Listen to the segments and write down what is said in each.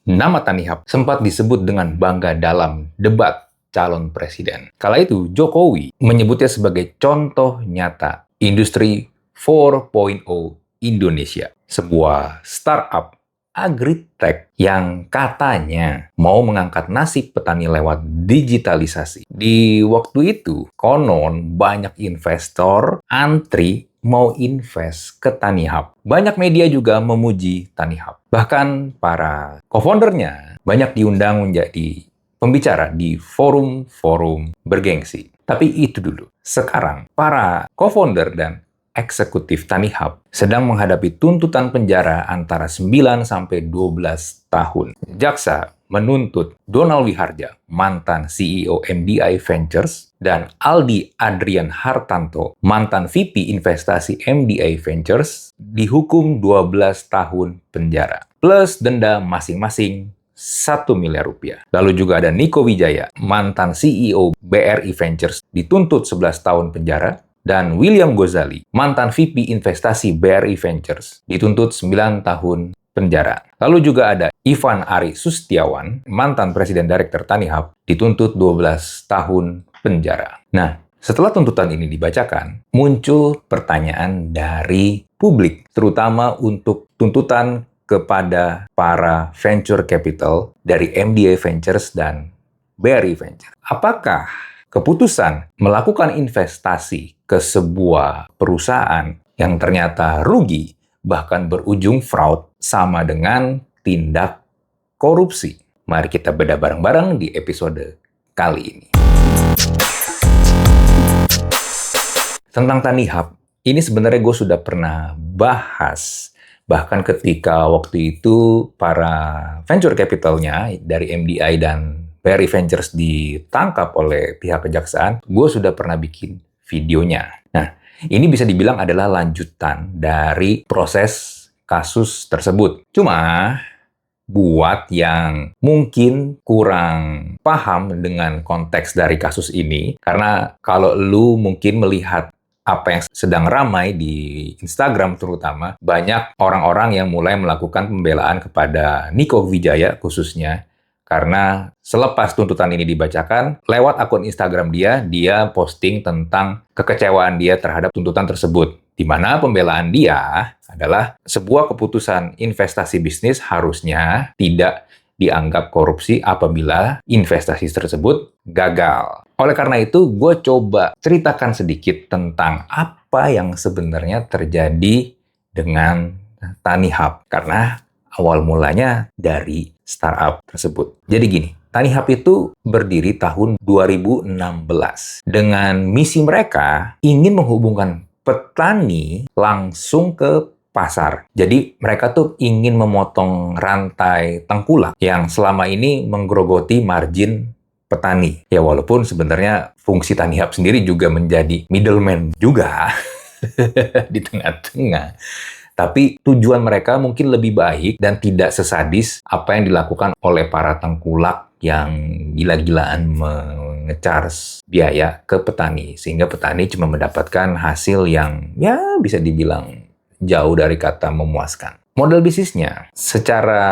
Nama Tanihub sempat disebut dengan bangga dalam debat calon presiden. Kala itu, Jokowi menyebutnya sebagai contoh nyata industri 4.0 Indonesia. Sebuah startup agritech yang katanya mau mengangkat nasib petani lewat digitalisasi. Di waktu itu, konon banyak investor antri mau invest ke Tanihub. Banyak media juga memuji Tanihub. Bahkan para co-foundernya banyak diundang menjadi pembicara di forum-forum bergengsi. Tapi itu dulu. Sekarang, para co-founder dan eksekutif Tanihub sedang menghadapi tuntutan penjara antara 9 sampai 12 tahun. Jaksa menuntut Donald Wiharja, mantan CEO MDI Ventures, dan Aldi Adrian Hartanto, mantan VP Investasi MDI Ventures, dihukum 12 tahun penjara. Plus denda masing-masing 1 miliar rupiah. Lalu juga ada Niko Wijaya, mantan CEO BRI Ventures, dituntut 11 tahun penjara. Dan William Gozali, mantan VP Investasi BRI Ventures, dituntut 9 tahun penjara. Lalu juga ada Ivan Ari Sustiawan, mantan Presiden Direktur Tanihub, dituntut 12 tahun penjara. Nah, setelah tuntutan ini dibacakan, muncul pertanyaan dari publik, terutama untuk tuntutan kepada para venture capital dari MDI Ventures dan BRI Ventures. Apakah keputusan melakukan investasi ke sebuah perusahaan yang ternyata rugi, bahkan berujung fraud, sama dengan tindak korupsi? Mari kita bedah bareng-bareng di episode kali ini. Tentang Tanihub, ini sebenarnya gue sudah pernah bahas. Bahkan ketika waktu itu para venture capitalnya dari MDI dan BRI Ventures ditangkap oleh pihak kejaksaan, gue sudah pernah bikin videonya. Nah, ini bisa dibilang adalah lanjutan dari proses kasus tersebut. Cuma, buat yang mungkin kurang paham dengan konteks dari kasus ini, karena kalau lu mungkin melihat apa yang sedang ramai di Instagram terutama, banyak orang-orang yang mulai melakukan pembelaan kepada Niko Wijaya khususnya, karena selepas tuntutan ini dibacakan, lewat akun Instagram dia posting tentang kekecewaan dia terhadap tuntutan tersebut. Di mana pembelaan dia adalah sebuah keputusan investasi bisnis harusnya tidak dianggap korupsi apabila investasi tersebut gagal. Oleh karena itu, gue coba ceritakan sedikit tentang apa yang sebenarnya terjadi dengan Tanihub. Karena awal mulanya dari startup tersebut. Jadi gini, Tanihub itu berdiri tahun 2016. Dengan misi mereka ingin menghubungkan petani langsung ke pasar. Jadi mereka tuh ingin memotong rantai tengkulak yang selama ini menggerogoti margin petani. Ya walaupun sebenarnya fungsi Tanihub sendiri juga menjadi middleman juga di tengah-tengah. Tapi tujuan mereka mungkin lebih baik dan tidak sesadis apa yang dilakukan oleh para tengkulak yang gila-gilaan menge-charge biaya ke petani. Sehingga petani cuma mendapatkan hasil yang ya bisa dibilang jauh dari kata memuaskan. Model bisnisnya secara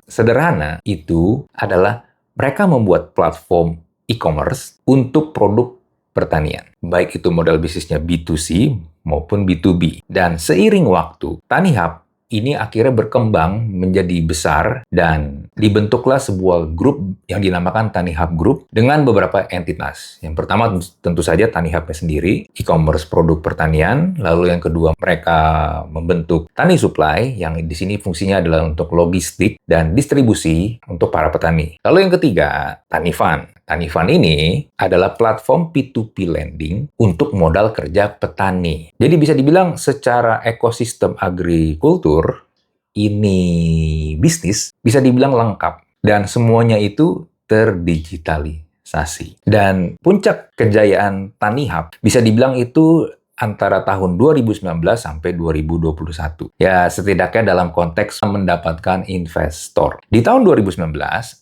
sederhana itu adalah mereka membuat platform e-commerce untuk produk pertanian. Baik itu model bisnisnya B2C maupun B2B. Dan seiring waktu, Tanihub ini akhirnya berkembang menjadi besar dan dibentuklah sebuah grup yang dinamakan Tanihub Group dengan beberapa entitas. Yang pertama tentu saja Tanihubnya sendiri, e-commerce produk pertanian. Lalu yang kedua mereka membentuk Tani Supply yang di sini fungsinya adalah untuk logistik dan distribusi untuk para petani. Lalu yang ketiga Tanifund. Tanifund ini adalah platform P2P lending untuk modal kerja petani. Jadi bisa dibilang secara ekosistem agrikultur, ini bisnis bisa dibilang lengkap. Dan semuanya itu terdigitalisasi. Dan puncak kejayaan Tanihub bisa dibilang itu antara tahun 2019 sampai 2021. Ya, setidaknya dalam konteks mendapatkan investor. Di tahun 2019,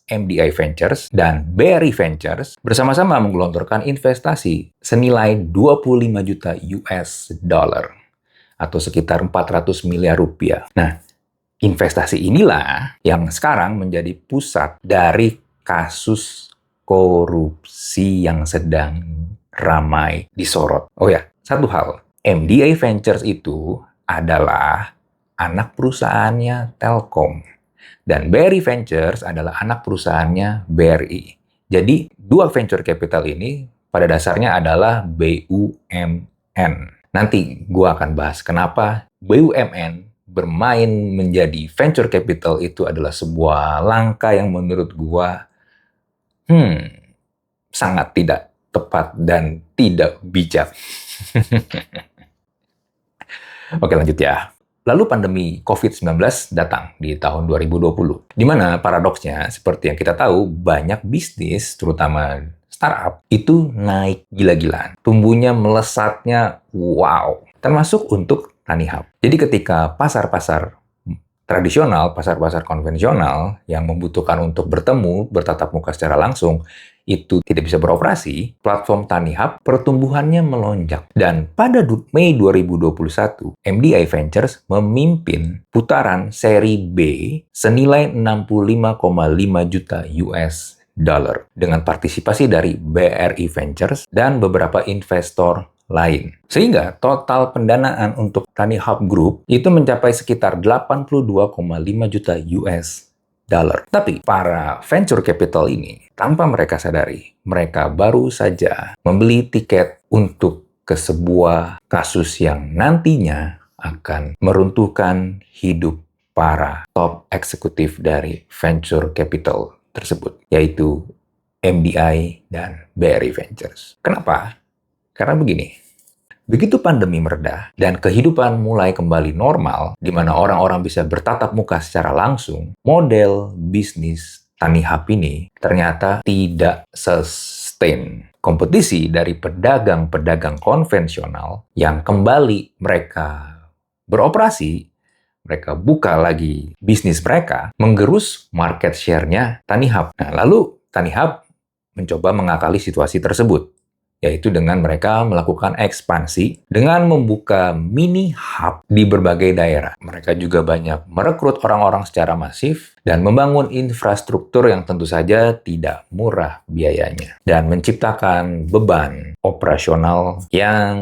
MDI Ventures dan BRI Ventures bersama-sama menggelontorkan investasi senilai 25 juta US dollar atau sekitar 400 miliar rupiah. Nah, investasi inilah yang sekarang menjadi pusat dari kasus korupsi yang sedang ramai disorot. Oh ya, satu hal, MDA Ventures itu adalah anak perusahaannya Telkom. Dan BRI Ventures adalah anak perusahaannya BRI. Jadi, dua venture capital ini pada dasarnya adalah BUMN. Nanti gua akan bahas kenapa BUMN bermain menjadi venture capital itu adalah sebuah langkah yang menurut gua sangat tidak tepat dan tidak bijak. Oke, lanjut ya. Lalu pandemi COVID-19 datang di tahun 2020, di mana paradoksnya, seperti yang kita tahu, banyak bisnis, terutama startup, itu naik gila-gilaan. Tumbuhnya, melesatnya, wow. Termasuk untuk TaniHub. Jadi ketika pasar-pasar tradisional, pasar-pasar konvensional yang membutuhkan untuk bertemu, bertatap muka secara langsung, itu tidak bisa beroperasi, platform TaniHub pertumbuhannya melonjak. Dan pada Mei 2021, MDI Ventures memimpin putaran seri B senilai 65,5 juta US dollar dengan partisipasi dari BRI Ventures dan beberapa investor lain. Sehingga total pendanaan untuk TaniHub Group itu mencapai sekitar 82,5 juta US dollar. Tapi para venture capital ini, tanpa mereka sadari, mereka baru saja membeli tiket untuk ke sebuah kasus yang nantinya akan meruntuhkan hidup para top eksekutif dari venture capital tersebut, yaitu MDI dan BRI Ventures. Kenapa? Karena begini, begitu pandemi mereda dan kehidupan mulai kembali normal, di mana orang-orang bisa bertatap muka secara langsung, model bisnis TaniHub ini ternyata tidak sustain. Kompetisi dari pedagang-pedagang konvensional yang kembali mereka beroperasi, mereka buka lagi bisnis mereka, menggerus market share-nya TaniHub. Nah, lalu TaniHub mencoba mengakali situasi tersebut, yaitu dengan mereka melakukan ekspansi dengan membuka mini hub di berbagai daerah. Mereka juga banyak merekrut orang-orang secara masif dan membangun infrastruktur yang tentu saja tidak murah biayanya dan menciptakan beban operasional yang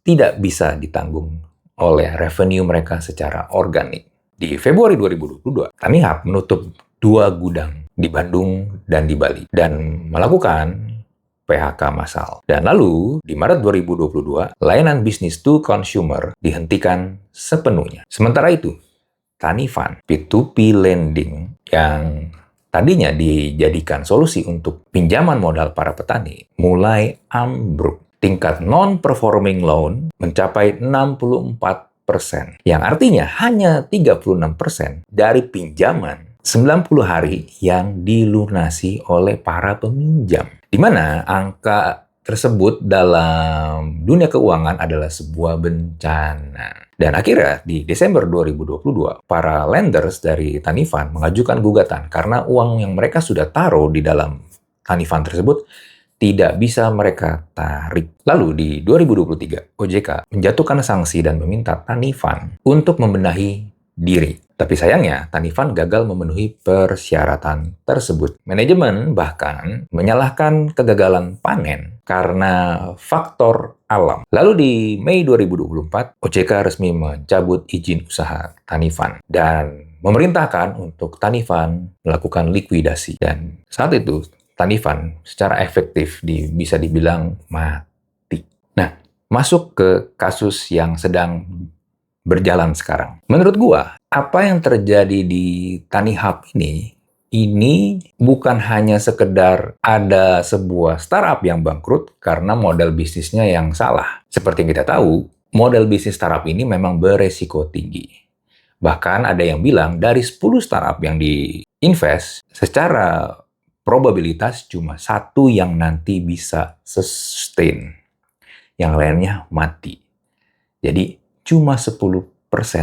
tidak bisa ditanggung oleh revenue mereka secara organik. Di Februari 2022, TaniHub menutup 2 gudang di Bandung dan di Bali dan melakukan PHK massal. Dan lalu, di Maret 2022, layanan bisnis to consumer dihentikan sepenuhnya. Sementara itu, TaniFund, P2P lending yang tadinya dijadikan solusi untuk pinjaman modal para petani, mulai ambruk. Tingkat non-performing loan mencapai 64%, yang artinya hanya 36% dari pinjaman 90 hari yang dilunasi oleh para peminjam. Di mana angka tersebut dalam dunia keuangan adalah sebuah bencana. Dan akhirnya di Desember 2022, para lenders dari TaniFund mengajukan gugatan karena uang yang mereka sudah taruh di dalam TaniFund tersebut tidak bisa mereka tarik. Lalu di 2023, OJK menjatuhkan sanksi dan meminta TaniFund untuk membenahi diri. Tapi sayangnya, TaniFund gagal memenuhi persyaratan tersebut. Manajemen bahkan menyalahkan kegagalan panen karena faktor alam. Lalu di Mei 2024, OJK resmi mencabut izin usaha TaniFund dan memerintahkan untuk TaniFund melakukan likuidasi. Dan saat itu, TaniFund secara efektif bisa dibilang mati. Nah, masuk ke kasus yang sedang berjalan sekarang. Menurut gua, apa yang terjadi di TaniHub ini bukan hanya sekedar ada sebuah startup yang bangkrut karena model bisnisnya yang salah. Seperti yang kita tahu, model bisnis startup ini memang beresiko tinggi. Bahkan ada yang bilang dari 10 startup yang diinvest, secara probabilitas cuma 1 yang nanti bisa sustain. Yang lainnya mati. Jadi, cuma 10%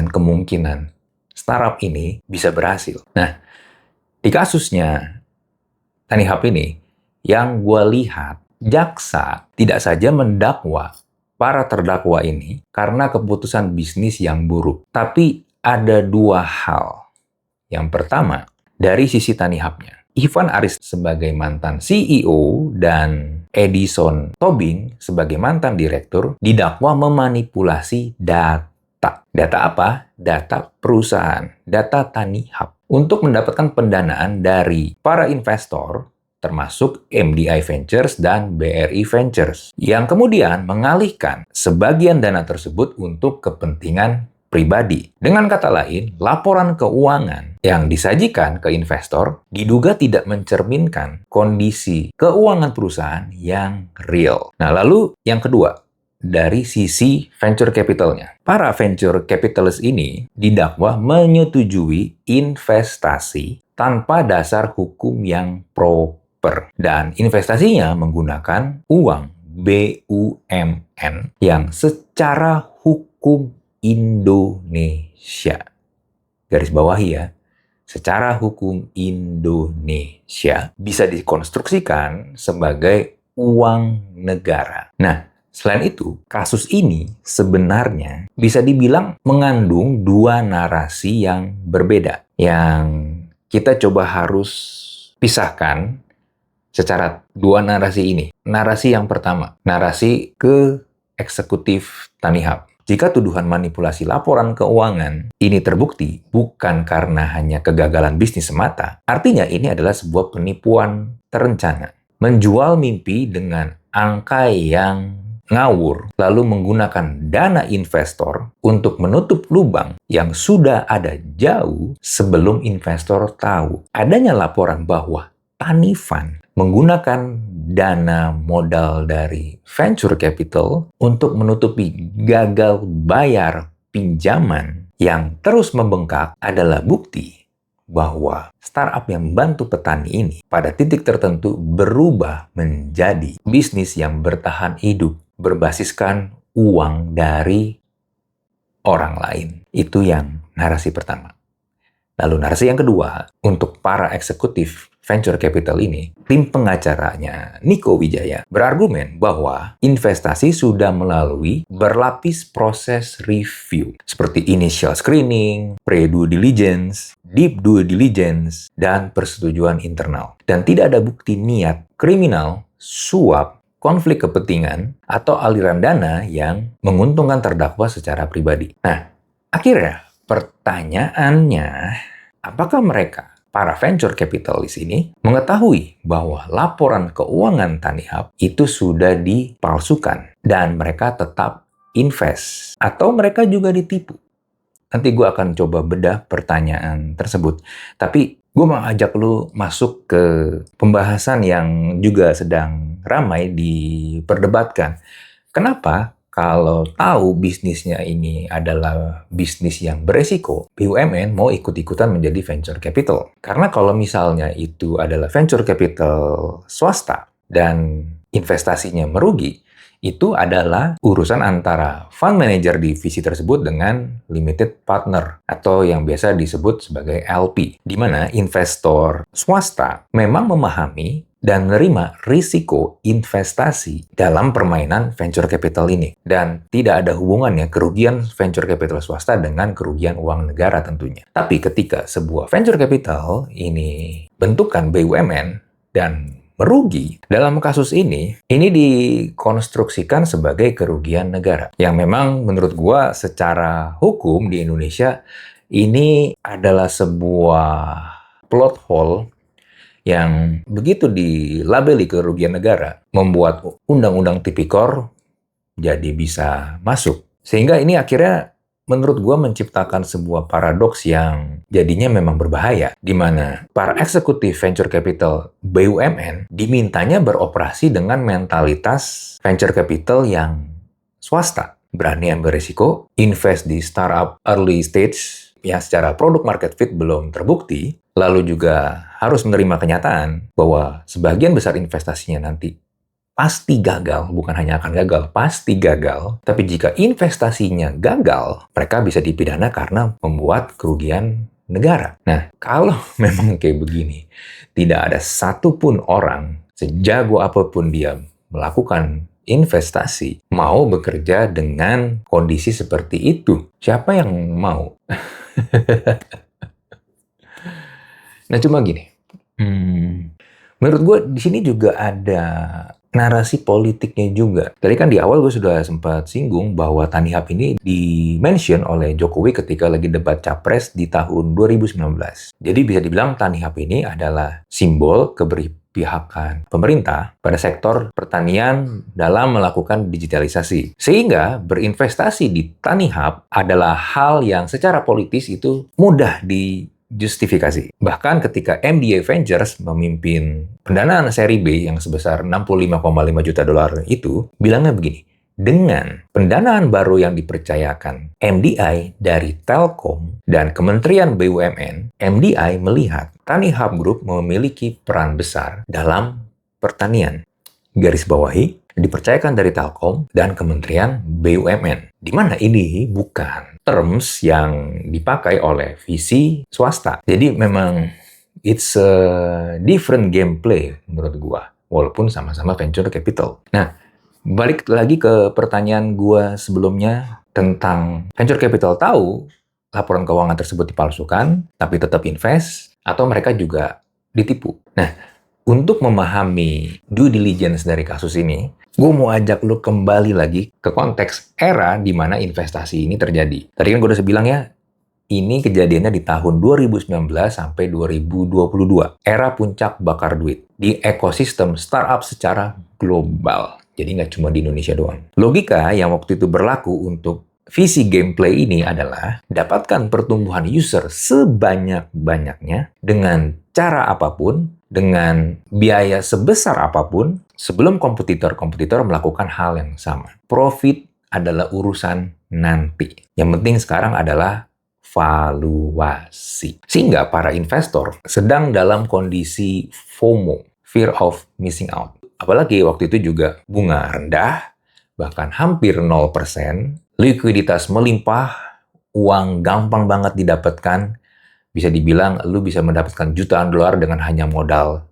kemungkinan startup ini bisa berhasil. Nah, di kasusnya TaniHub ini, yang gue lihat, jaksa tidak saja mendakwa para terdakwa ini karena keputusan bisnis yang buruk, tapi ada dua hal. Yang pertama, dari sisi Tanihubnya. Ivan Aris sebagai mantan CEO dan Edison Tobing sebagai mantan direktur didakwa memanipulasi data. Data apa? Data perusahaan, data Tanihub. Untuk mendapatkan pendanaan dari para investor, termasuk MDI Ventures dan BRI Ventures, yang kemudian mengalihkan sebagian dana tersebut untuk kepentingan pribadi. Dengan kata lain, laporan keuangan yang disajikan ke investor diduga tidak mencerminkan kondisi keuangan perusahaan yang real. Nah, lalu yang kedua, dari sisi venture capitalnya. Para venture capitalist ini didakwa menyetujui investasi tanpa dasar hukum yang proper. Dan investasinya menggunakan uang BUMN yang secara hukum Indonesia. Garis bawahi ya, secara hukum Indonesia bisa dikonstruksikan sebagai uang negara. Nah, selain itu, kasus ini sebenarnya bisa dibilang mengandung dua narasi yang berbeda, yang kita coba harus pisahkan secara dua narasi ini. Narasi yang pertama, narasi ke eksekutif Tanihub. Jika tuduhan manipulasi laporan keuangan ini terbukti bukan karena hanya kegagalan bisnis semata, artinya ini adalah sebuah penipuan terencana. Menjual mimpi dengan angka yang ngawur, lalu menggunakan dana investor untuk menutup lubang yang sudah ada jauh sebelum investor tahu. Adanya laporan bahwa Tanifan menggunakan dana modal dari venture capital untuk menutupi gagal bayar pinjaman yang terus membengkak adalah bukti bahwa startup yang membantu petani ini pada titik tertentu berubah menjadi bisnis yang bertahan hidup berbasiskan uang dari orang lain. Itu yang narasi pertama. Lalu narasi yang kedua, untuk para eksekutif venture capital ini, tim pengacaranya Niko Wijaya berargumen bahwa investasi sudah melalui berlapis proses review seperti initial screening, pre-due diligence, deep due diligence, dan persetujuan internal. Dan tidak ada bukti niat kriminal, suap, konflik kepentingan, atau aliran dana yang menguntungkan terdakwa secara pribadi. Nah, akhirnya pertanyaannya, apakah mereka, para venture capitalist ini, mengetahui bahwa laporan keuangan Tanihub itu sudah dipalsukan dan mereka tetap invest? Atau mereka juga ditipu? Nanti gue akan coba bedah pertanyaan tersebut. Tapi gue mau ajak lu masuk ke pembahasan yang juga sedang ramai diperdebatkan. Kenapa? Kalau tahu bisnisnya ini adalah bisnis yang beresiko, BUMN mau ikut-ikutan menjadi venture capital. Karena kalau misalnya itu adalah venture capital swasta dan investasinya merugi, itu adalah urusan antara fund manager divisi tersebut dengan limited partner atau yang biasa disebut sebagai LP, di mana investor swasta memang memahami dan menerima risiko investasi dalam permainan venture capital ini. Dan tidak ada hubungannya kerugian venture capital swasta dengan kerugian uang negara tentunya. Tapi ketika sebuah venture capital ini bentukan BUMN dan merugi, dalam kasus ini dikonstruksikan sebagai kerugian negara. Yang memang menurut gua secara hukum di Indonesia ini adalah sebuah plot hole yang begitu dilabeli kerugian negara, membuat undang-undang tipikor jadi bisa masuk. Sehingga ini akhirnya menurut gue menciptakan sebuah paradoks yang jadinya memang berbahaya, di mana para eksekutif venture capital BUMN dimintanya beroperasi dengan mentalitas venture capital yang swasta. Berani ambil risiko, invest di startup early stage yang secara produk market fit belum terbukti, lalu juga harus menerima kenyataan bahwa sebagian besar investasinya nanti pasti gagal, bukan hanya akan gagal, pasti gagal. Tapi jika investasinya gagal, mereka bisa dipidana karena membuat kerugian negara. Nah, kalau memang kayak begini, tidak ada satupun orang, sejago apapun dia melakukan investasi, mau bekerja dengan kondisi seperti itu. Siapa yang mau? Nah, cuma gini, menurut gue di sini juga ada narasi politiknya juga. Tadi kan di awal gue sudah sempat singgung bahwa Tanihub ini di-mention oleh Jokowi ketika lagi debat Capres di tahun 2019. Jadi bisa dibilang Tanihub ini adalah simbol keberpihakan pemerintah pada sektor pertanian dalam melakukan digitalisasi. Sehingga berinvestasi di Tanihub adalah hal yang secara politis itu mudah justifikasi. Bahkan ketika MDA Ventures memimpin pendanaan seri B yang sebesar 65,5 juta dolar itu, bilangnya begini, dengan pendanaan baru yang dipercayakan MDI dari Telkom dan Kementerian BUMN, MDI melihat Tanihub Group memiliki peran besar dalam pertanian. Garis bawahi, dipercayakan dari Telkom dan Kementerian BUMN. Di mana ini bukan terms yang dipakai oleh visi swasta. Jadi memang it's a different gameplay menurut gua, walaupun sama-sama venture capital. Nah, balik lagi ke pertanyaan gua sebelumnya tentang venture capital tahu laporan keuangan tersebut dipalsukan, tapi tetap invest, atau mereka juga ditipu. Nah, untuk memahami due diligence dari kasus ini, gue mau ajak lu kembali lagi ke konteks era di mana investasi ini terjadi. Tadi kan gue udah bilang ya, ini kejadiannya di tahun 2019 sampai 2022. Era puncak bakar duit di ekosistem startup secara global. Jadi nggak cuma di Indonesia doang. Logika yang waktu itu berlaku untuk visi gameplay ini adalah dapatkan pertumbuhan user sebanyak-banyaknya dengan cara apapun, dengan biaya sebesar apapun, sebelum kompetitor-kompetitor melakukan hal yang sama. Profit adalah urusan nanti. Yang penting sekarang adalah valuasi. Sehingga para investor sedang dalam kondisi FOMO, fear of missing out. Apalagi waktu itu juga bunga rendah, bahkan hampir 0%, likuiditas melimpah, uang gampang banget didapatkan. Bisa dibilang lu bisa mendapatkan jutaan dolar dengan hanya modal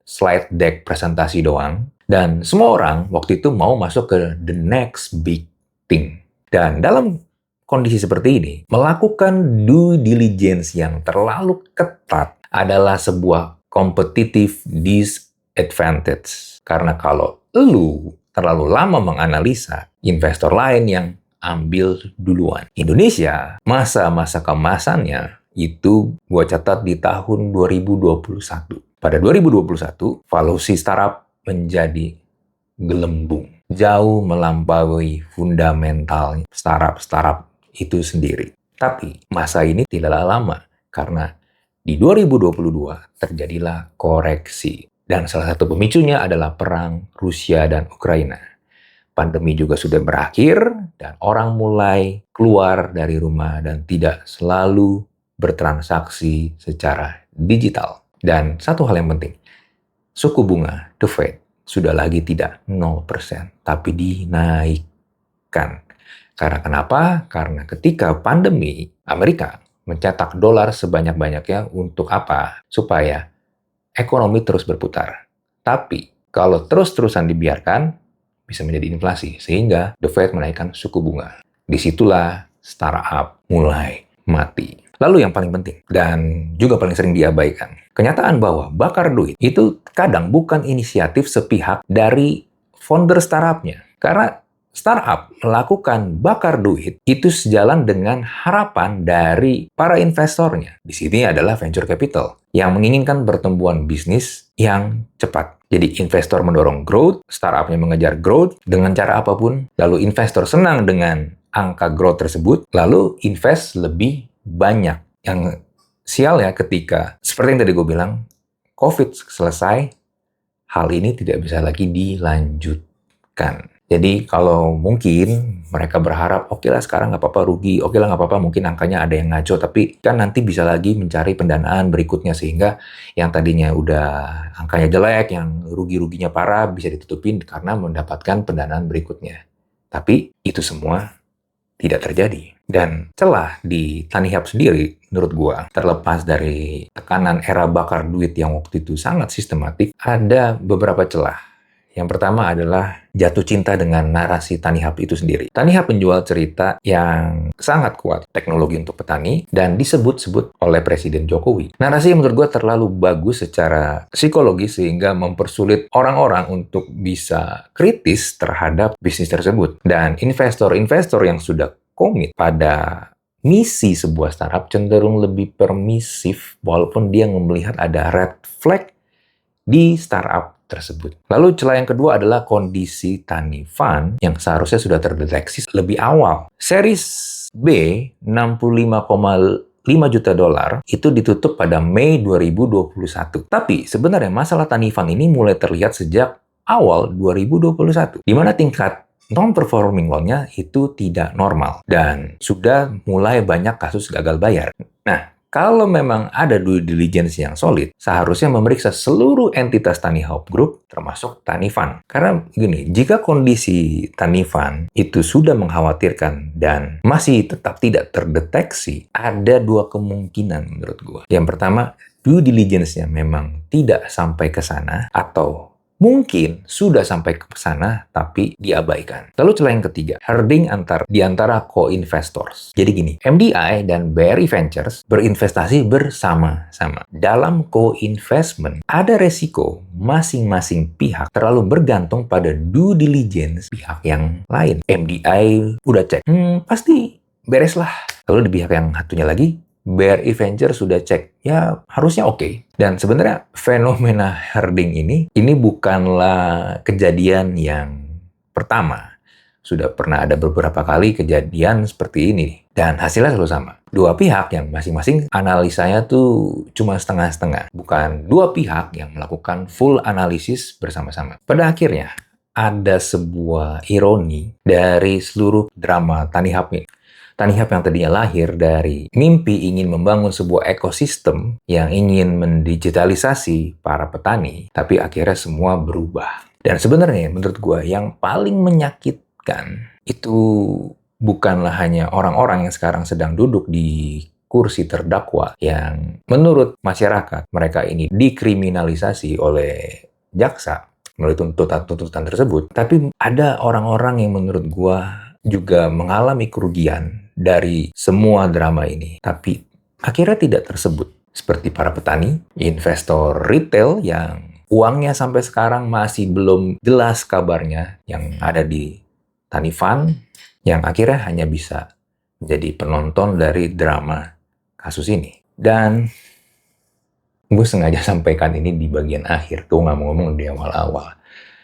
slide deck presentasi doang. Dan semua orang waktu itu mau masuk ke the next big thing. Dan dalam kondisi seperti ini, melakukan due diligence yang terlalu ketat adalah sebuah competitive disadvantage. Karena kalau lu terlalu lama menganalisa, investor lain yang ambil duluan. Indonesia, masa-masa kemasannya itu gue catat di tahun 2021. Pada 2021, valuasi startup menjadi gelembung. Jauh melampaui fundamental startup itu sendiri. Tapi masa ini tidaklah lama, karena di 2022 terjadilah koreksi. Dan salah satu pemicunya adalah perang Rusia dan Ukraina. Pandemi juga sudah berakhir, dan orang mulai keluar dari rumah dan tidak selalu bertransaksi secara digital. Dan satu hal yang penting, suku bunga, the Fed, sudah lagi tidak 0%, tapi dinaikkan. Karena kenapa? Karena ketika pandemi, Amerika mencetak dolar sebanyak-banyaknya untuk apa? Supaya ekonomi terus berputar. Tapi kalau terus-terusan dibiarkan, bisa menjadi inflasi. Sehingga the Fed menaikkan suku bunga. Disitulah startup mulai mati. Lalu yang paling penting, dan juga paling sering diabaikan, kenyataan bahwa bakar duit itu kadang bukan inisiatif sepihak dari founder startup-nya. Karena startup melakukan bakar duit itu sejalan dengan harapan dari para investornya. Di sini adalah venture capital yang menginginkan pertumbuhan bisnis yang cepat. Jadi investor mendorong growth, startup-nya mengejar growth dengan cara apapun, lalu investor senang dengan angka growth tersebut, lalu invest lebih banyak. Yang sial ya ketika, seperti yang tadi gue bilang, COVID selesai, hal ini tidak bisa lagi dilanjutkan. Jadi kalau mungkin mereka berharap, oke lah sekarang nggak apa-apa rugi, oke lah nggak apa-apa mungkin angkanya ada yang ngaco, tapi kan nanti bisa lagi mencari pendanaan berikutnya sehingga yang tadinya udah angkanya jelek, yang rugi-ruginya parah bisa ditutupin karena mendapatkan pendanaan berikutnya. Tapi itu semua tidak terjadi. Dan celah di Tanihub sendiri, menurut gua, terlepas dari tekanan era bakar duit yang waktu itu sangat sistematik, ada beberapa celah Yang pertama adalah jatuh cinta dengan narasi Tanihub itu sendiri. Tanihub menjual cerita yang sangat kuat, teknologi untuk petani, dan disebut-sebut oleh Presiden Jokowi. Narasi yang menurut gue terlalu bagus secara psikologis sehingga mempersulit orang-orang untuk bisa kritis terhadap bisnis tersebut. Dan investor-investor yang sudah komit pada misi sebuah startup cenderung lebih permisif walaupun dia melihat ada red flag di startup tersebut. Lalu celah yang kedua adalah kondisi Tani Fund yang seharusnya sudah terdeteksi lebih awal. Series B 65,5 juta dolar itu ditutup pada Mei 2021. Tapi sebenarnya masalah Tani Fund ini mulai terlihat sejak awal 2021, di mana tingkat non-performing loan-nya itu tidak normal dan sudah mulai banyak kasus gagal bayar. Nah, kalau memang ada due diligence yang solid, seharusnya memeriksa seluruh entitas Tanihub Group, termasuk Tani Fund. Karena gini, jika kondisi Tani Fund itu sudah mengkhawatirkan dan masih tetap tidak terdeteksi, ada dua kemungkinan menurut gue. Yang pertama, due diligence-nya memang tidak sampai ke sana, atau mungkin sudah sampai ke sana tapi diabaikan. Lalu celah yang ketiga, herding di antara co-investors. Jadi gini, MDI dan BRI Ventures berinvestasi bersama-sama. Dalam co-investment, ada resiko masing-masing pihak terlalu bergantung pada due diligence pihak yang lain. MDI udah cek, pasti beres lah. Lalu di pihak yang satunya lagi, BRI Venture sudah cek, ya harusnya oke. Dan sebenarnya fenomena herding ini bukanlah kejadian yang pertama. Sudah pernah ada beberapa kali kejadian seperti ini. Dan hasilnya selalu sama. Dua pihak yang masing-masing analisanya tuh cuma setengah-setengah. Bukan dua pihak yang melakukan full analisis bersama-sama. Pada akhirnya, ada sebuah ironi dari seluruh drama Tanihub ini. Tanihub yang tadinya lahir dari mimpi ingin membangun sebuah ekosistem yang ingin mendigitalisasi para petani, tapi akhirnya semua berubah. Dan sebenarnya menurut gue yang paling menyakitkan itu bukanlah hanya orang-orang yang sekarang sedang duduk di kursi terdakwa yang menurut masyarakat mereka ini dikriminalisasi oleh jaksa melalui tuntutan tersebut, tapi ada orang-orang yang menurut gue juga mengalami kerugian dari semua drama ini, tapi akhirnya tidak tersebut. Seperti para petani, investor retail yang uangnya sampai sekarang masih belum jelas kabarnya, yang ada di Tani Fund, yang akhirnya hanya bisa menjadi penonton dari drama kasus ini. Dan gue sengaja sampaikan ini di bagian akhir, gue nggak mau ngomong di awal-awal.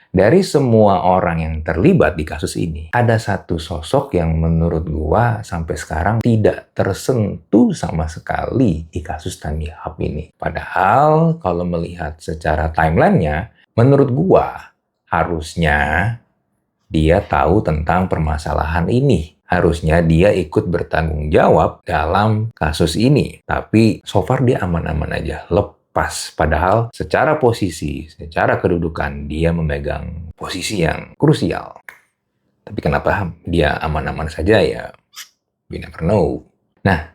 Dari semua orang yang terlibat di kasus ini, ada satu sosok yang menurut gua sampai sekarang tidak tersentuh sama sekali di kasus Tanihub ini. Padahal kalau melihat secara timeline-nya, menurut gua harusnya dia tahu tentang permasalahan ini. Harusnya dia ikut bertanggung jawab dalam kasus ini. Tapi so far dia aman-aman aja, lepas. Padahal secara posisi, secara kedudukan, dia memegang posisi yang krusial. Tapi kenapa dia aman-aman saja ya? We never know. Nah,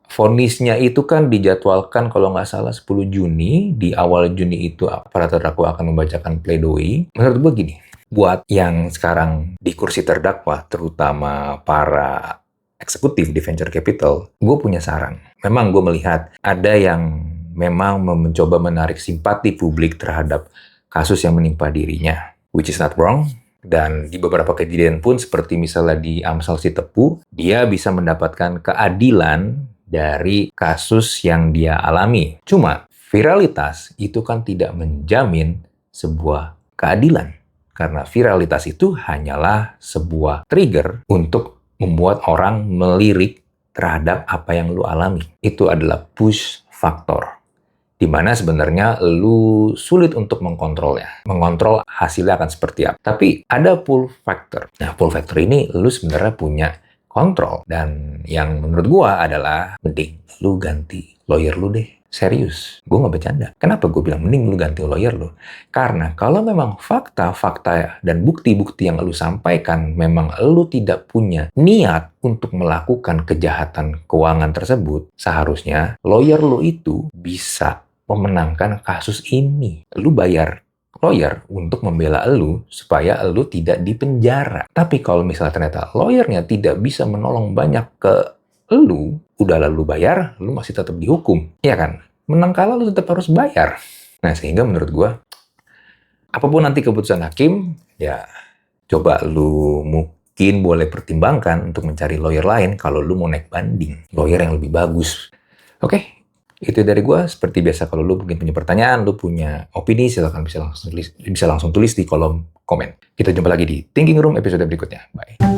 vonisnya itu kan dijadwalkan kalau nggak salah 10 Juni. Di awal Juni itu para terdakwa akan membacakan pledoi. Menurut gue gini, buat yang sekarang di kursi terdakwa, terutama para eksekutif di venture capital, gue punya saran. Memang gue melihat ada yang memang mencoba menarik simpati publik terhadap kasus yang menimpa dirinya, which is not wrong. Dan di beberapa kejadian pun, seperti misalnya di Amsal Sitepu, dia bisa mendapatkan keadilan dari kasus yang dia alami. Cuma, viralitas itu kan tidak menjamin sebuah keadilan. Karena viralitas itu hanyalah sebuah trigger untuk membuat orang melirik terhadap apa yang lu alami. Itu adalah push factor, di mana sebenarnya lu sulit untuk mengkontrolnya. Mengontrol hasilnya akan seperti apa. Tapi ada pull factor. Nah, pull factor ini lu sebenarnya punya kontrol. Dan yang menurut gua adalah mending lu ganti lawyer lu deh. Serius, gue nggak bercanda. Kenapa gue bilang mending lu ganti lawyer lu? Karena kalau memang fakta-fakta dan bukti-bukti yang lu sampaikan memang lu tidak punya niat untuk melakukan kejahatan keuangan tersebut, seharusnya lawyer lu itu bisa memenangkan kasus ini. Lu bayar lawyer untuk membela elu supaya elu tidak dipenjara. Tapi kalau misalnya ternyata lawyernya tidak bisa menolong banyak ke elu, udah lalu bayar, lu masih tetap dihukum. Iya kan? Menang kalah lu tetap harus bayar. Nah, sehingga menurut gua, apapun nanti keputusan hakim, ya coba lu mungkin boleh pertimbangkan untuk mencari lawyer lain kalau lu mau naik banding. Lawyer yang lebih bagus. Oke, itu dari gua. Seperti biasa, kalau lu mungkin punya pertanyaan, lu punya opini, silakan bisa langsung tulis di kolom komen. Kita jumpa lagi di Thinking Room episode berikutnya. Bye.